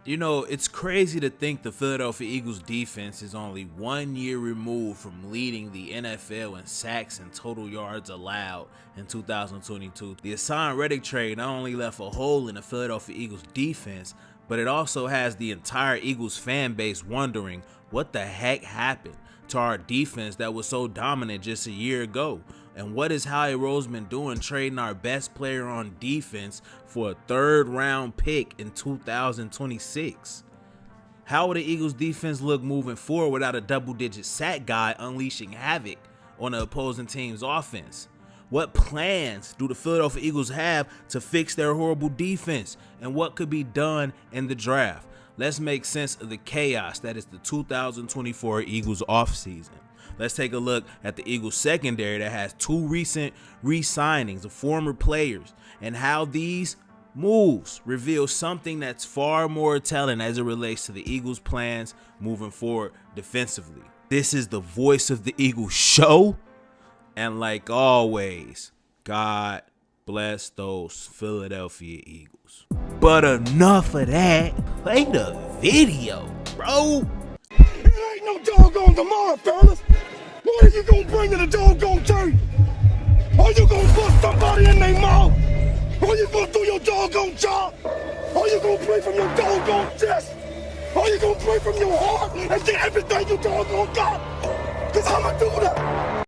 You know, it's crazy to think the Philadelphia Eagles defense is only 1 year removed from leading the NFL in sacks and total yards allowed in 2022. The Haason Reddick trade not only left a hole in the Philadelphia Eagles defense, but it also has the entire Eagles fan base wondering what the heck happened to our defense that was so dominant just a year ago. And what is Howie Roseman doing trading our best player on defense for a 3rd round pick in 2026? How will the Eagles defense look moving forward without a double-digit sack guy unleashing havoc on the opposing team's offense? What plans do the Philadelphia Eagles have to fix their horrible defense? And what could be done in the draft? Let's make sense of the chaos that is the 2024 Eagles offseason. Let's take a look at the Eagles secondary that has 2 recent re-signings of former players and how these moves reveal something that's far more telling as it relates to the Eagles' plans moving forward defensively. This is the Voice of the Eagles show, and like always, God bless those Philadelphia Eagles. But enough of that, play the video, bro. It ain't no doggone tomorrow, fellas. What are you gonna bring to the doggone turkey? Are you gonna bust somebody in their mouth? Are you gonna do your doggone job? Are you gonna pray from your doggone chest? Are you gonna pray from your heart and get everything you doggone got? Cause I'ma do that.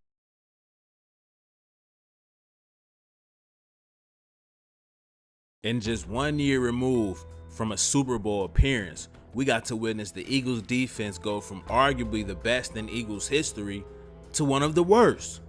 In just 1 year removed from a Super Bowl appearance, we got to witness the Eagles defense go from arguably the best in Eagles history to one of the worst.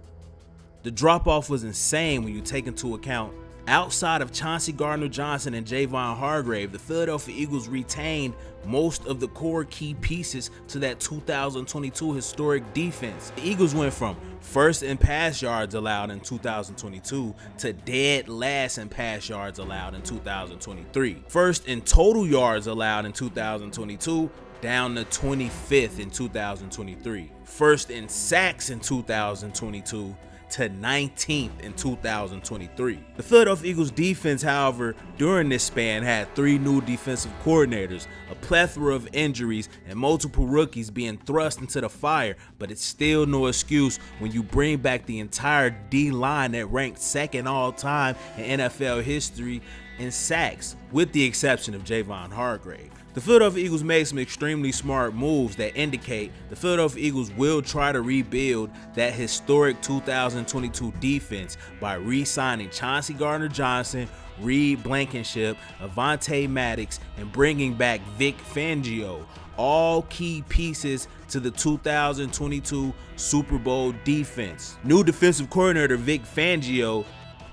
The drop-off was insane when you take into account outside of Chauncey Gardner-Johnson and Javon Hargrave, the Philadelphia Eagles retained most of the core key pieces to that 2022 historic defense. The Eagles went from first in pass yards allowed in 2022 to dead last in pass yards allowed in 2023. First in total yards allowed in 2022, down to 25th in 2023. First in sacks in 2022 to 19th in 2023. The Philadelphia Eagles defense, however, during this span had 3 new defensive coordinators, a plethora of injuries, and multiple rookies being thrust into the fire, but it's still no excuse when you bring back the entire D-line that ranked 2nd all time in NFL history in sacks, with the exception of Javon Hargrave. The Philadelphia Eagles made some extremely smart moves that indicate the Philadelphia Eagles will try to rebuild that historic 2022 defense by re-signing Chauncey Gardner-Johnson, Reed Blankenship, Avonte Maddox, and bringing back Vic Fangio, all key pieces to the 2022 Super Bowl defense. New defensive coordinator Vic Fangio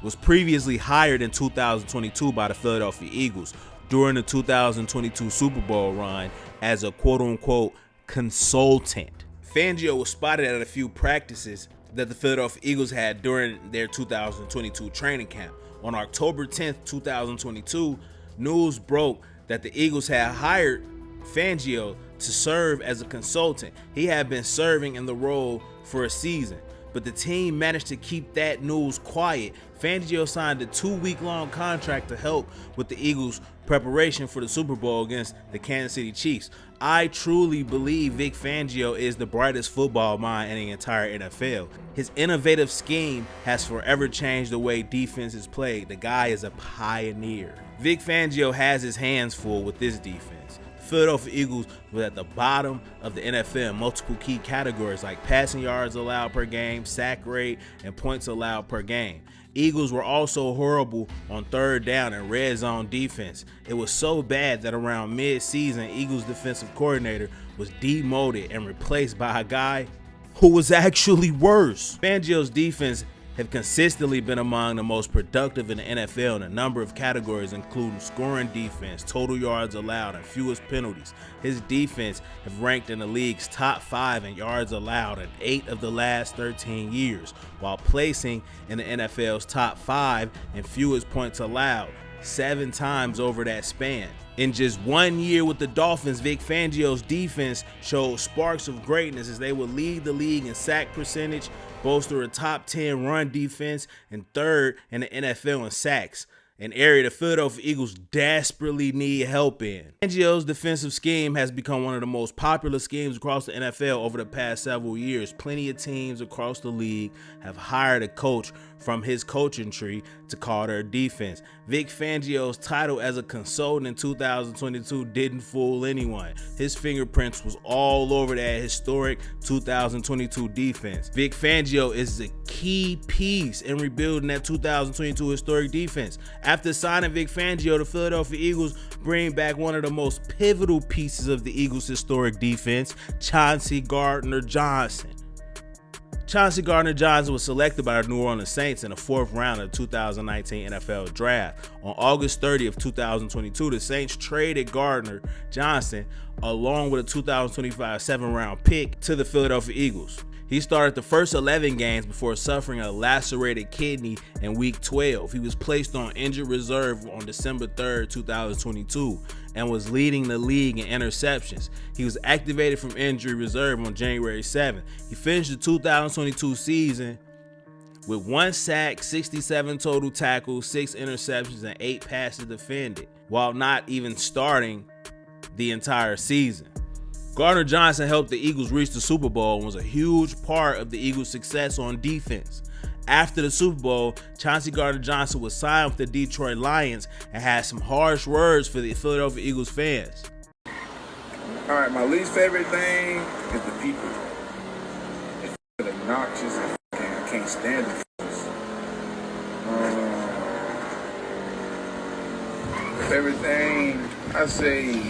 was previously hired in 2022 by the Philadelphia Eagles during the 2022 Super Bowl run as a quote-unquote consultant. Fangio was spotted at a few practices that the Philadelphia Eagles had during their 2022 training camp. On October 10th, 2022, news broke that the Eagles had hired Fangio to serve as a consultant. He had been serving in the role for a season, but the team managed to keep that news quiet. Fangio signed a 2-week-long contract to help with the Eagles' preparation for the Super Bowl against the Kansas City Chiefs. I truly believe Vic Fangio is the brightest football mind in the entire NFL. His innovative scheme has forever changed the way defense is played. The guy is a pioneer. Vic Fangio has his hands full with this defense. The Philadelphia Eagles were at the bottom of the NFL in multiple key categories like passing yards allowed per game, sack rate, and points allowed per game. Eagles were also horrible on 3rd down and red zone defense. It was so bad that around mid-season, Eagles defensive coordinator was demoted and replaced by a guy who was actually worse. Fangio's defense have consistently been among the most productive in the NFL in a number of categories, including scoring defense, total yards allowed, and fewest penalties. His defense have ranked in the league's top 5 in yards allowed in 8 of the last 13 years, while placing in the NFL's top 5 in fewest points allowed 7 times over that span. In just 1 year with the Dolphins, Vic Fangio's defense showed sparks of greatness as they would lead the league in sack percentage, bolster a top 10 run defense, and 3rd in the NFL in sacks. an area the Philadelphia Eagles desperately need help in. Fangio's defensive scheme has become one of the most popular schemes across the NFL over the past several years. Plenty of teams across the league have hired a coach from his coaching tree to call their defense. Vic Fangio's title as a consultant in 2022 didn't fool anyone. His fingerprints was all over that historic 2022 defense. Vic Fangio is the key piece in rebuilding that 2022 historic defense. After signing Vic Fangio, the Philadelphia Eagles bring back one of the most pivotal pieces of the Eagles' historic defense, Chauncey Gardner-Johnson. Chauncey Gardner-Johnson was selected by the New Orleans Saints in the 4th round of the 2019 NFL Draft. On August 30th, 2022, the Saints traded Gardner-Johnson along with a 2025 7th-round pick to the Philadelphia Eagles. He started the first 11 games before suffering a lacerated kidney in Week 12. He was placed on injured reserve on December 3rd, 2022, and was leading the league in interceptions. He was activated from injury reserve on January 7th. He finished the 2022 season with 1 sack, 67 total tackles, 6 interceptions, and 8 passes defended, while not even starting the entire season. Gardner-Johnson helped the Eagles reach the Super Bowl and was a huge part of the Eagles' success on defense. After the Super Bowl, Chauncey Gardner-Johnson was signed with the Detroit Lions and had some harsh words for the Philadelphia Eagles fans. All right, my least favorite thing is the people. It's obnoxious and I can't stand it. Favorite thing, I say,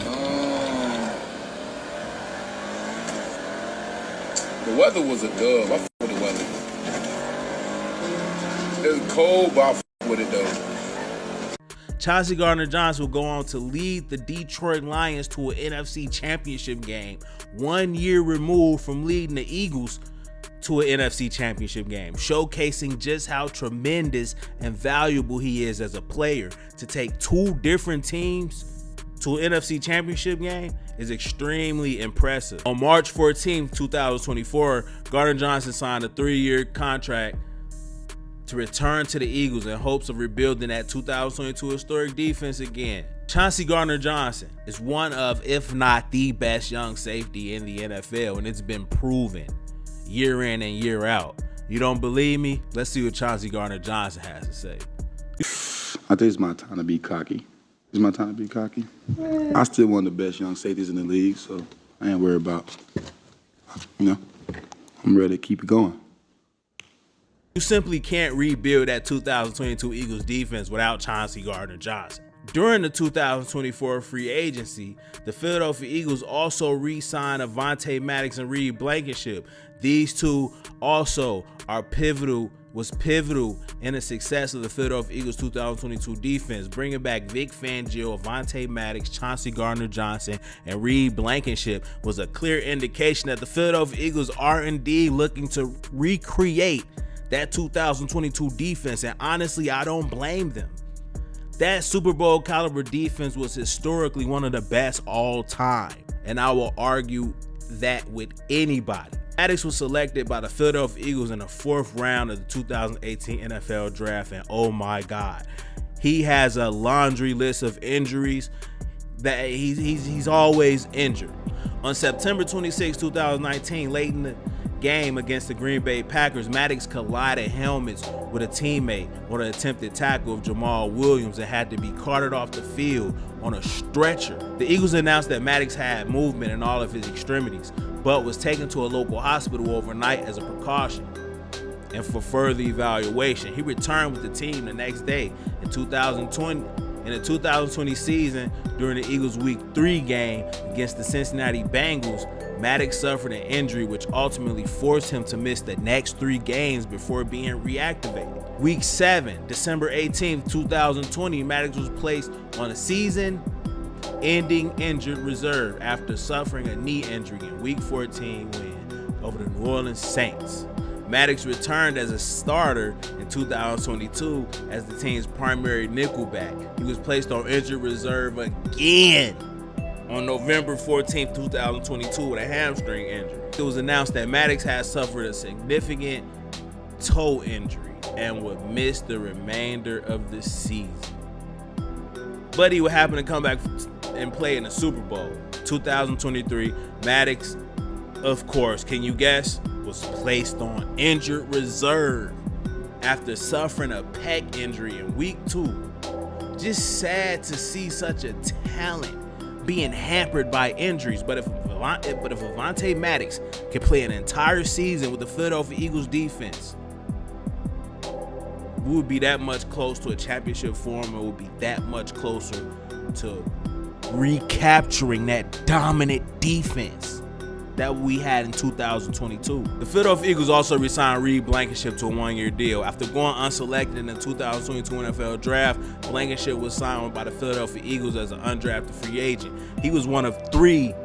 the weather was a dub. I f with the weather. It was cold, but I f with it though. Chauncey Gardner-Johnson will go on to lead the Detroit Lions to an NFC Championship game, 1 year removed from leading the Eagles to an NFC Championship game, showcasing just how tremendous and valuable he is as a player. To take 2 different teams to an NFC Championship game is extremely impressive. On March 14, 2024, Gardner-Johnson signed a 3-year contract to return to the Eagles in hopes of rebuilding that 2022 historic defense again. Chauncey Gardner-Johnson is one of, if not the best young safety in the NFL, and it's been proven year in and year out. You don't believe me? Let's see what Chauncey Gardner-Johnson has to say. I think it's my time to be cocky. It's my time to be cocky. I still one of the best young safeties in the league, so I ain't worried about, I'm ready to keep it going. You simply can't rebuild that 2022 Eagles defense without Chauncey Gardner-Johnson. During the 2024 free agency, the Philadelphia Eagles also re-signed Avonte Maddox and Reed Blankenship. These two also was pivotal in the success of the Philadelphia Eagles 2022 defense. Bringing back Vic Fangio, Avonte Maddox, Chauncey Gardner-Johnson, and Reed Blankenship was a clear indication that the Philadelphia Eagles are indeed looking to recreate that 2022 defense, and honestly, I don't blame them. That Super Bowl caliber defense was historically one of the best all time, and I will argue that with anybody. Maddox was selected by the Philadelphia Eagles in the 4th round of the 2018 NFL Draft, and oh my God, he has a laundry list of injuries that he's always injured. On September 26, 2019, late in the game against the Green Bay Packers, Maddox collided helmets with a teammate on an attempted tackle of Jamal Williams and had to be carted off the field on a stretcher. The Eagles announced that Maddox had movement in all of his extremities, but was taken to a local hospital overnight as a precaution and for further evaluation. He returned with the team the next day. In the 2020 season, during the Eagles' Week 3 game against the Cincinnati Bengals, Maddox suffered an injury which ultimately forced him to miss the next 3 games before being reactivated. Week 7, December 18th, 2020, Maddox was placed on a season-ending injured reserve after suffering a knee injury in Week 14 win over the New Orleans Saints. Maddox returned as a starter in 2022 as the team's primary nickelback. He was placed on injured reserve again on November 14, 2022 with a hamstring injury. It was announced that Maddox had suffered a significant toe injury and would miss the remainder of the season. but he would happen to come back and play in the Super Bowl. 2023, Maddox, of course, can you guess, was placed on injured reserve after suffering a pec injury in week 2. Just sad to see such a talent being hampered by injuries. But if Avonte Maddox can play an entire season with the Philadelphia Eagles defense, we would be that much close to a championship form, and would be that much closer to recapturing that dominant defense that we had in 2022. The Philadelphia Eagles also re-signed Reed Blankenship to a 1-year deal. After going unselected in the 2022 NFL Draft, Blankenship was signed by the Philadelphia Eagles as an undrafted free agent. He was one of 3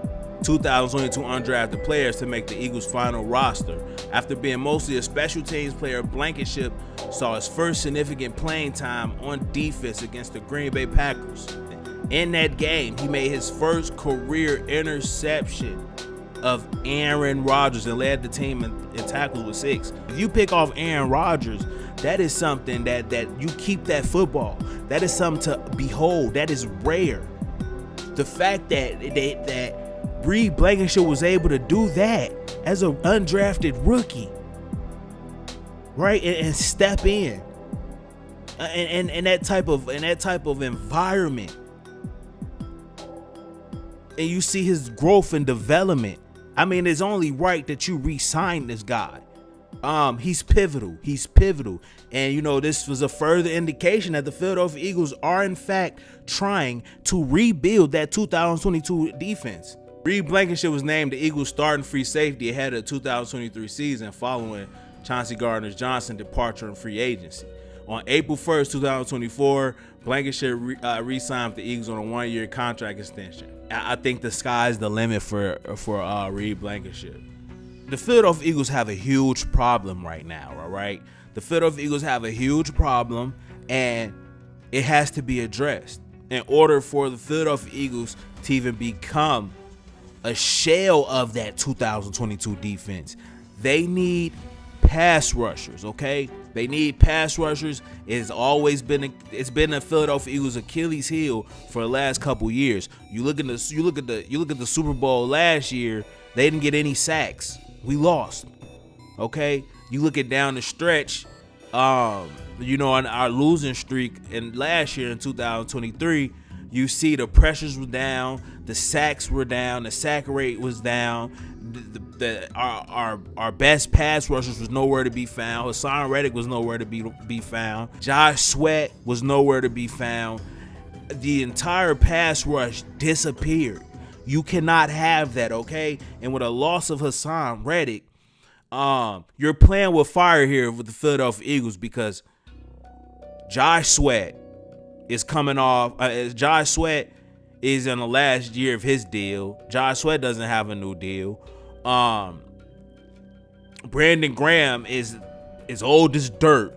2022 undrafted players to make the Eagles' final roster. After being mostly a special teams player, Blankenship saw his first significant playing time on defense against the Green Bay Packers. In that game, he made his first career interception of Aaron Rodgers and led the team in tackles with 6. If you pick off Aaron Rodgers, that is something that you keep that football. That is something to behold. That is rare. The fact that Reed Blankenship was able to do that as an undrafted rookie, right, and step in, and that type of environment, and you see his growth and development. I mean, it's only right that you re-sign this guy. He's pivotal. And, this was a further indication that the Philadelphia Eagles are, in fact, trying to rebuild that 2022 defense. Reed Blankenship was named the Eagles starting free safety ahead of the 2023 season following Chauncey Gardner-Johnson's departure in free agency. On April 1st, 2024, Blankenship re-signed the Eagles on a 1-year contract extension. I think the sky's the limit for Reed Blankenship. The Philadelphia Eagles have a huge problem right now, all right? The Philadelphia Eagles have a huge problem, and it has to be addressed. In order for the Philadelphia Eagles to even become a shell of that 2022 defense, they need pass rushers, okay? They need pass rushers. It's been the Philadelphia Eagles' Achilles heel for the last couple years. You look at the Super Bowl last year, they didn't get any sacks. We lost. Okay? You look at down the stretch, on our losing streak in last year in 2023, you see the pressures were down, the sacks were down, the sack rate was down. Our best pass rushers was nowhere to be found. Haason Reddick was nowhere to be found. Josh Sweat was nowhere to be found. The entire pass rush disappeared. You cannot have that, okay? And with a loss of Haason Reddick, you're playing with fire here with the Philadelphia Eagles, because Josh Sweat is coming off. Josh Sweat is in the last year of his deal. Josh Sweat doesn't have a new deal. Brandon Graham is old as dirt.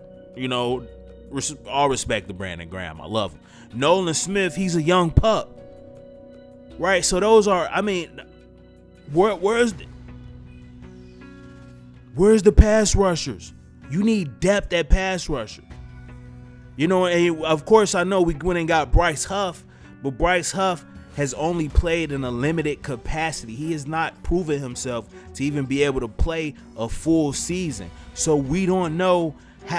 All respect to Brandon Graham. I love him. Nolan Smith, he's a young pup. Right? So those are, where's the pass rushers? You need depth at pass rusher. And of course, I know we went and got Bryce Huff, but Bryce Huff has only played in a limited capacity. He has not proven himself to even be able to play a full season. So we don't know.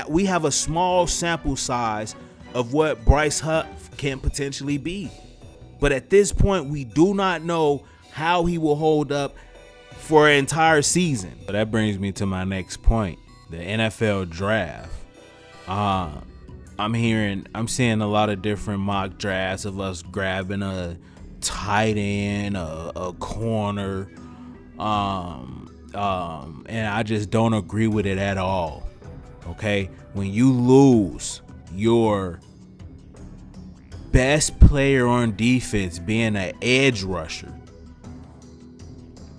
We have a small sample size of what Bryce Huff can potentially be. But at this point, we do not know how he will hold up for an entire season. So that brings me to my next point, the NFL draft. I'm seeing a lot of different mock drafts of us grabbing a tight end, a corner, and I just don't agree with it at all. Okay, when you lose your best player on defense being an edge rusher,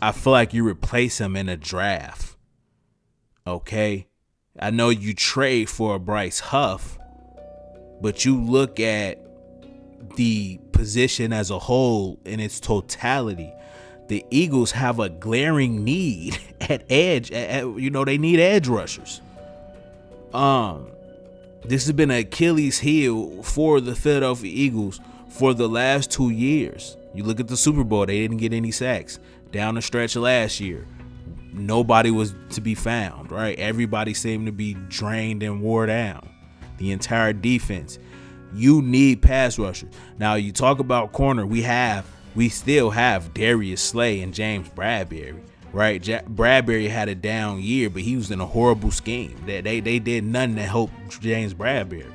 I feel like you replace him in a draft. Okay, I know you trade for a Bryce Huff, but you look at the position as a whole in its totality. The Eagles have a glaring need at edge. They need edge rushers. This has been an Achilles heel for the Philadelphia Eagles for the last 2 years. You look at the Super Bowl, they didn't get any sacks. Down the stretch of last year, nobody was to be found, right? Everybody seemed to be drained and wore down. The entire defense. You need pass rushers. Now, you talk about corner, we still have Darius Slay and James Bradbury, right? Bradbury had a down year, but he was in a horrible scheme. They did nothing to help James Bradbury.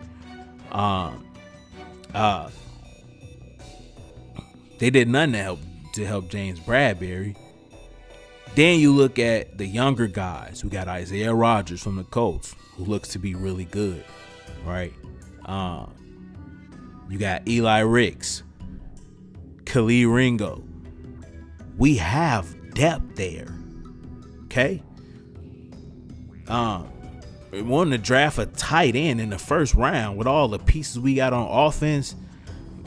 They did nothing to help James Bradbury. Then you look at the younger guys. We got Isaiah Rodgers from the Colts, who looks to be really good, right? You got Eli Ricks, Khalil Ringo. We have depth there. Okay. We wanted to draft a tight end in the first round with all the pieces we got on offense.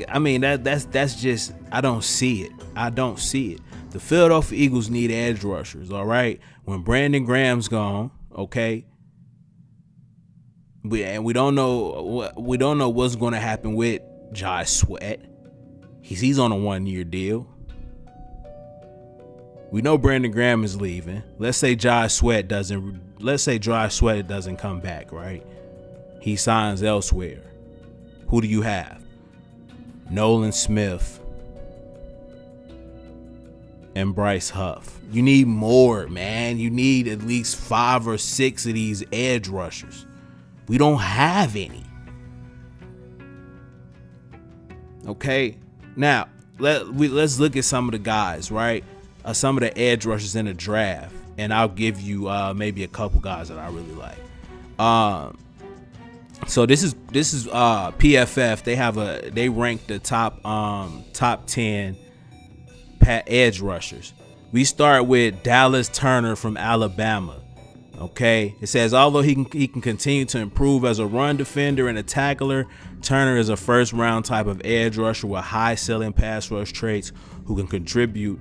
I mean, that's just, I don't see it. The Philadelphia Eagles need edge rushers, all right? When Brandon Graham's gone, okay, we don't know what's going to happen with Josh Sweat. He's on a 1-year deal. We know Brandon Graham is leaving. Let's say Josh Sweat doesn't come back, right? He signs elsewhere. Who do you have? Nolan Smith and Bryce Huff. You need more, man. You need at least 5 or 6 of these edge rushers. We don't have any. Okay, now let's look at some of the guys, right? Some of the edge rushers in the draft, and I'll give you maybe a couple guys that I really like. So this is PFF. They rank the top 10 edge rushers. We start with Dallas Turner from Alabama. Okay, it says although he can continue to improve as a run defender and a tackler, Turner is a first round type of edge rusher with high ceiling pass rush traits who can contribute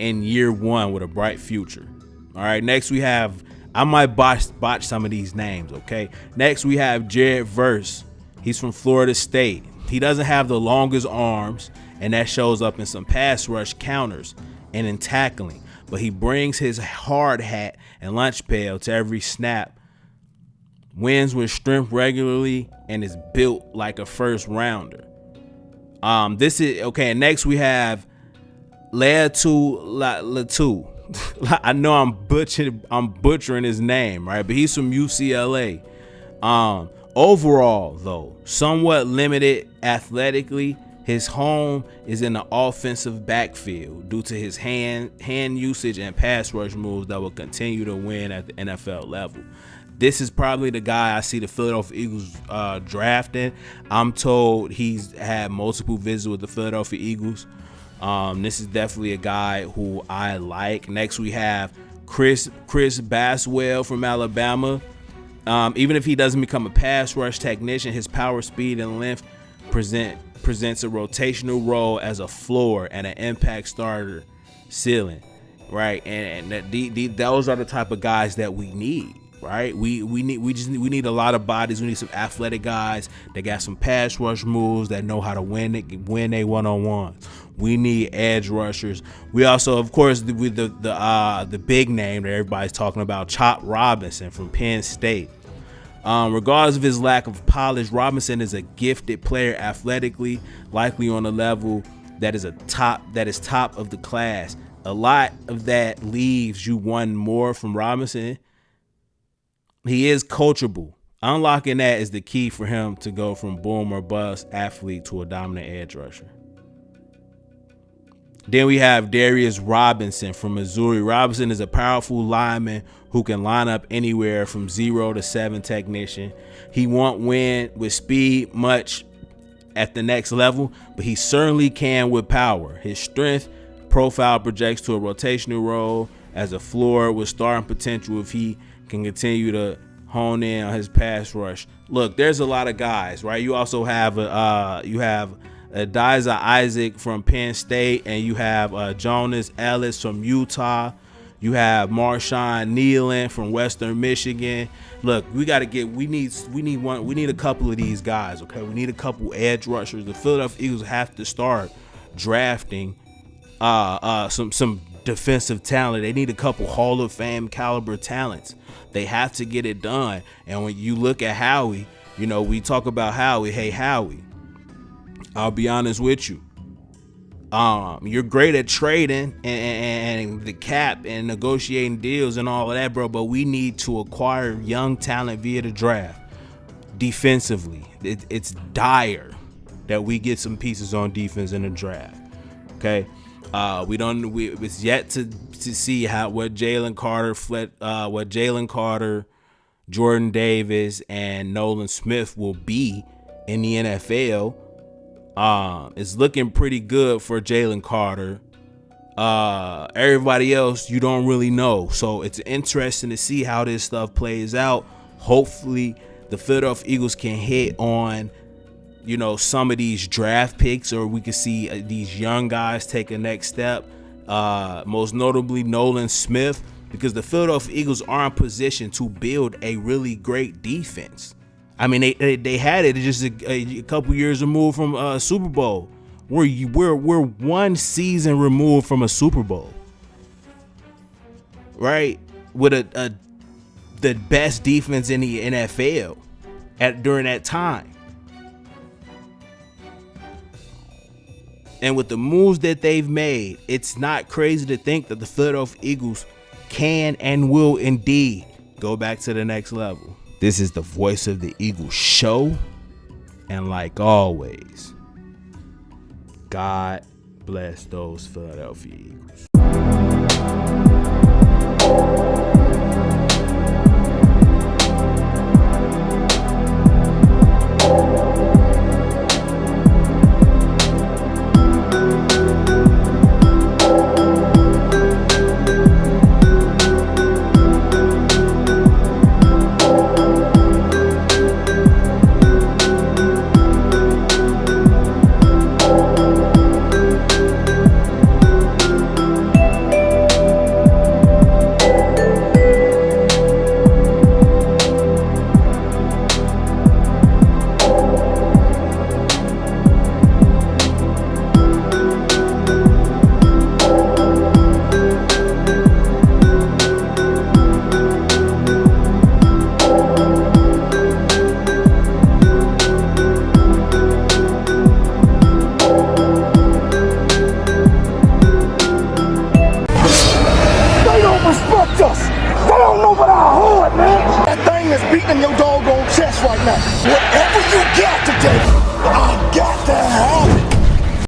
in year 1 with a bright future. All right, next we have, I might botch some of these names, okay? Next we have Jared Verse. He's from Florida State. He doesn't have the longest arms, and that shows up in some pass rush counters and in tackling. But he brings his hard hat and lunch pail to every snap, wins with strength regularly, and is built like a first rounder. This is okay. And next we have Latu. I know I'm butchering his name, right? But he's from UCLA. Overall, though, somewhat limited athletically. His home is in the offensive backfield due to his hand usage and pass rush moves that will continue to win at the NFL level. This is probably the guy I see the Philadelphia Eagles drafting. I'm told he's had multiple visits with the Philadelphia Eagles. This is definitely a guy who I like. Next, we have Chris Baswell from Alabama. Even if he doesn't become a pass rush technician, his power, speed, and length presents a rotational role as a floor and an impact starter ceiling, right? And those are the type of guys that we need, right? We need a lot of bodies. We need some athletic guys that got some pass rush moves, that know how to win they one-on-one. We need edge rushers. We also, of course, with the big name that everybody's talking about, Chop Robinson from Penn State. Regardless of his lack of polish, Robinson is a gifted player athletically, likely on a level that is top of the class. A lot of that leaves you wanting more from Robinson. He is coachable. Unlocking that is the key for him to go from boom or bust athlete to a dominant edge rusher. Then we have Darius Robinson from Missouri. Robinson is a powerful lineman who can line up anywhere from 0 to 7 technician. He won't win with speed much at the next level, but he certainly can with power. His strength profile projects to a rotational role as a floor with starting potential if he can continue to hone in on his pass rush. Look, there's a lot of guys, right? You also have Adiza Isaac from Penn State, and you have Jonas Ellis from Utah. You have Marshawn Nealon from Western Michigan. Look, we need a couple of these guys, okay? We need a couple edge rushers. The Philadelphia Eagles have to start drafting some defensive talent. They need a couple Hall of Fame caliber talents. They have to get it done. And when you look at Howie, you know, we talk about Howie. Hey, Howie, I'll be honest with you. You're great at trading and the cap and negotiating deals and all of that, bro. But we need to acquire young talent via the draft. Defensively, it's dire that we get some pieces on defense in the draft. Okay, it's yet to see what Jalen Carter, Jordan Davis, and Nolan Smith will be in the NFL. It's looking pretty good for Jalen Carter. Everybody else, you don't really know. So it's interesting to see how this stuff plays out. Hopefully the Philadelphia Eagles can hit on, you know, some of these draft picks, or we can see these young guys take a next step. Most notably Nolan Smith, because the Philadelphia Eagles are in position to build a really great defense. I mean, they had it just a couple years removed from a Super Bowl. We're one season removed from a Super Bowl, right? With the best defense in the NFL during that time. And with the moves that they've made, it's not crazy to think that the Philadelphia Eagles can and will indeed go back to the next level. This is the Voice of the Eagles show. And like always, God bless those Philadelphia Eagles.